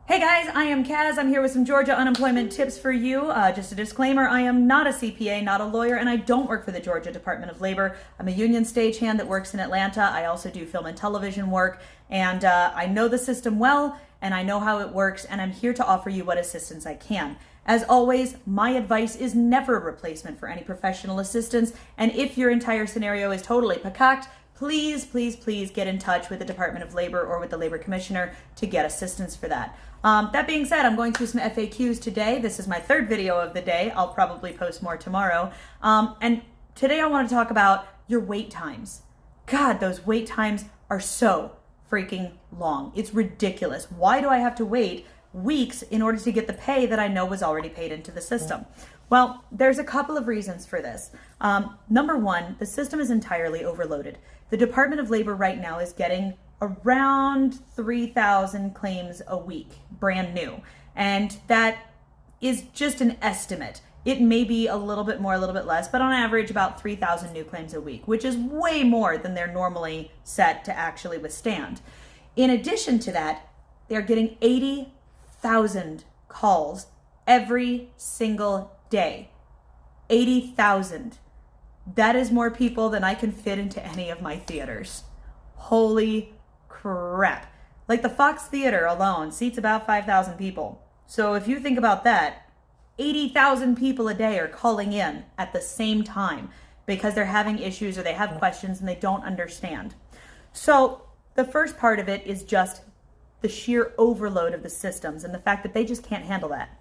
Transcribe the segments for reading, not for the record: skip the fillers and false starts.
Hey guys, I am Kaz. I'm here with some Georgia unemployment tips for you. Just a disclaimer, I am not a CPA, not a lawyer, and I don't work for the Georgia Department of Labor. I'm a union stagehand that works in Atlanta. I also do film and television work, and I know the system well, and I know how it works, and I'm here to offer you what assistance I can. As always, my advice is never a replacement for any professional assistance, and if your entire scenario is totally pakaked, please, please, please get in touch with the Department of Labor or with the Labor Commissioner to get assistance for that. That being said, I'm going through some FAQs today. This is my third video of the day. I'll probably post more tomorrow. And today I want to talk about your wait times. God, those wait times are so freaking long. It's ridiculous. Why do I have to wait weeks in order to get the pay that I know was already paid into the system? Well, there's a couple of reasons for this. Number one, the system is entirely overloaded. The Department of Labor right now is getting around 3,000 claims a week, brand new. And that is just an estimate. It may be a little bit more, a little bit less, but on average about 3,000 new claims a week, which is way more than they're normally set to actually withstand. In addition to that, they're getting 80,000 calls every single day. 80,000. That is more people than I can fit into any of my theaters. Holy crap. Like the Fox Theater alone seats about 5,000 people. So if you think about that, 80,000 people a day are calling in at the same time because they're having issues or they have questions and they don't understand. So the first part of it is just the sheer overload of the systems and the fact that they just can't handle that.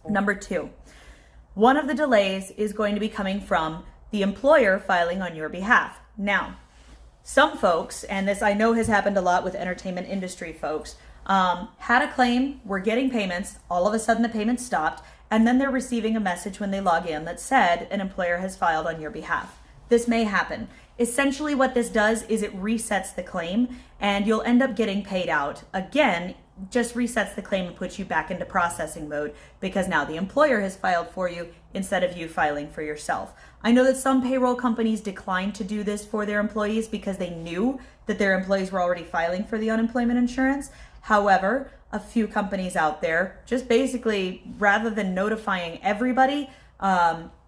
Number two, one of the delays is going to be coming from the employer filing on your behalf. Now, some folks, and this I know has happened a lot with entertainment industry folks, had a claim, were getting payments, all of a sudden the payment stopped, and then they're receiving a message when they log in that said an employer has filed on your behalf. This may happen. Essentially what this does is it resets the claim and you'll end up getting paid out. Again, just resets the claim and puts you back into processing mode because now the employer has filed for you instead of you filing for yourself. I know that some payroll companies declined to do this for their employees because they knew that their employees were already filing for the unemployment insurance. However, a few companies out there just basically, rather than notifying everybody,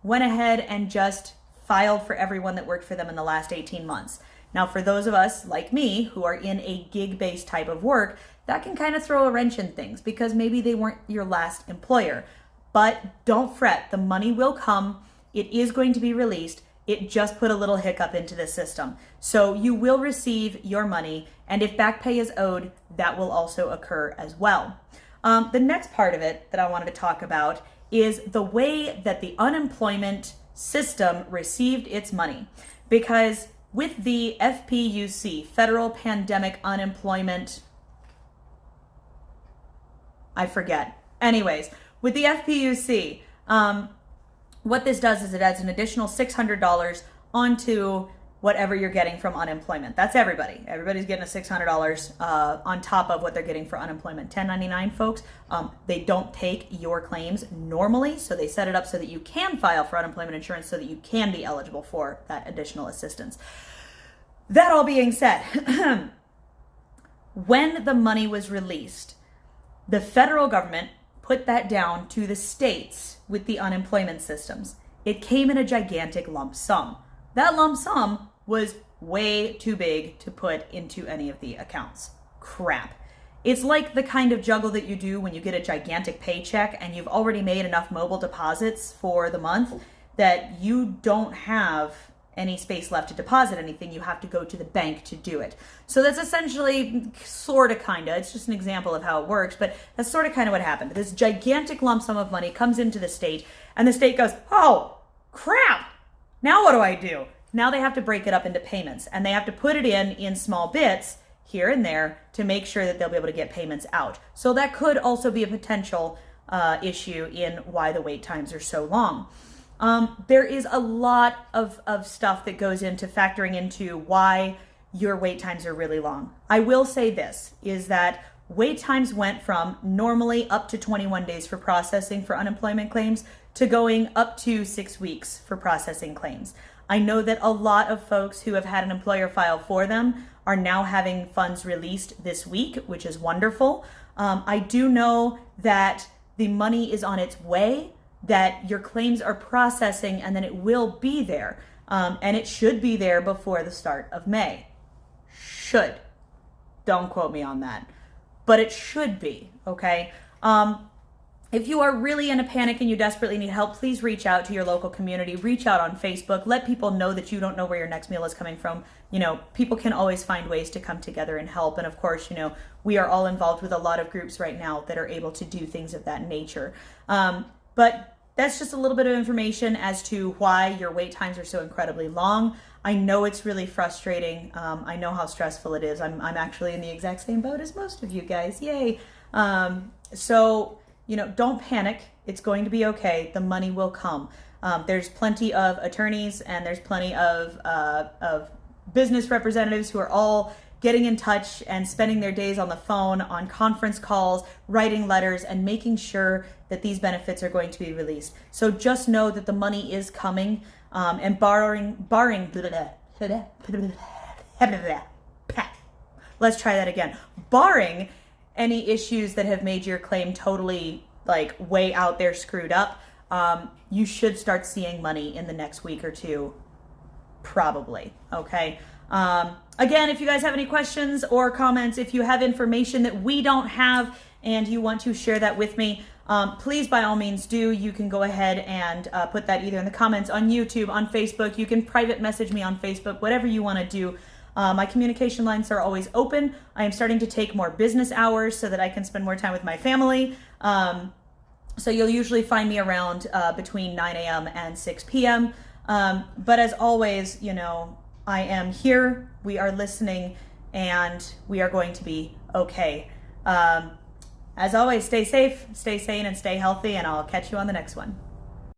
went ahead and just filed for everyone that worked for them in the last 18 months. Now, for those of us like me who are in a gig-based type of work, that can kind of throw a wrench in things because maybe they weren't your last employer. But don't fret, the money will come. It is going to be released. It just put a little hiccup into the system. So you will receive your money, and if back pay is owed, that will also occur as well. The next part of it that I wanted to talk about is the way that the unemployment system received its money. Because with the FPUC, Federal Pandemic Unemployment, I forget. Anyways, with the FPUC, what this does is it adds an additional $600 onto whatever you're getting from unemployment. That's everybody. Everybody's getting a $600 on top of what they're getting for unemployment. 1099 folks, they don't take your claims normally, so they set it up so that you can file for unemployment insurance so that you can be eligible for that additional assistance. That all being said, when the money was released, the federal government put that down to the states with the unemployment systems. It came in a gigantic lump sum. That lump sum was way too big to put into any of the accounts. Crap. It's like the kind of juggle that you do when you get a gigantic paycheck and you've already made enough mobile deposits for the month that you don't have any space left to deposit anything. You have to go to the bank to do it. So that's essentially sort of kind of, it's just an example of how it works, but that's sort of kind of what happened. This gigantic lump sum of money comes into the state and the state goes, oh crap, now what do I do? Now they have to break it up into payments and they have to put it in small bits here and there to make sure that they'll be able to get payments out. So that could also be a potential issue in why the wait times are so long. There is a lot of stuff that goes into factoring into why your wait times are really long. I will say this, is that wait times went from normally up to 21 days for processing for unemployment claims to going up to 6 weeks for processing claims. I know that a lot of folks who have had an employer file for them are now having funds released this week, which is wonderful. I do know that the money is on its way, that your claims are processing, and then it will be there. And it should be there before the start of May. Should. Don't quote me on that. But it should be, okay? If you are really in a panic and you desperately need help, please reach out to your local community. Reach out on Facebook. Let people know that you don't know where your next meal is coming from. You know, people can always find ways to come together and help. And of course, you know, we are all involved with a lot of groups right now that are able to do things of that nature. But that's just a little bit of information as to why your wait times are so incredibly long. I know it's really frustrating. I know how stressful it is. I'm actually in the exact same boat as most of you guys. Yay. So, you know, don't panic. It's going to be okay. The money will come. There's plenty of attorneys and there's plenty of business representatives who are all getting in touch and spending their days on the phone, on conference calls, writing letters, and making sure that these benefits are going to be released. So just know that the money is coming, and barring, let's try that again. Barring any issues that have made your claim totally like way out there screwed up, you should start seeing money in the next week or two, probably, okay? Again, if you guys have any questions or comments, if you have information that we don't have and you want to share that with me, please by all means do. You can go ahead and put that either in the comments on YouTube, on Facebook. You can private message me on Facebook, whatever you want to do. My communication lines are always open. I am starting to take more business hours so that I can spend more time with my family. So you'll usually find me around between 9 a.m. and 6 p.m. But as always, you know, I am here, we are listening, and we are going to be okay. As always, stay safe, stay sane, and stay healthy, and I'll catch you on the next one.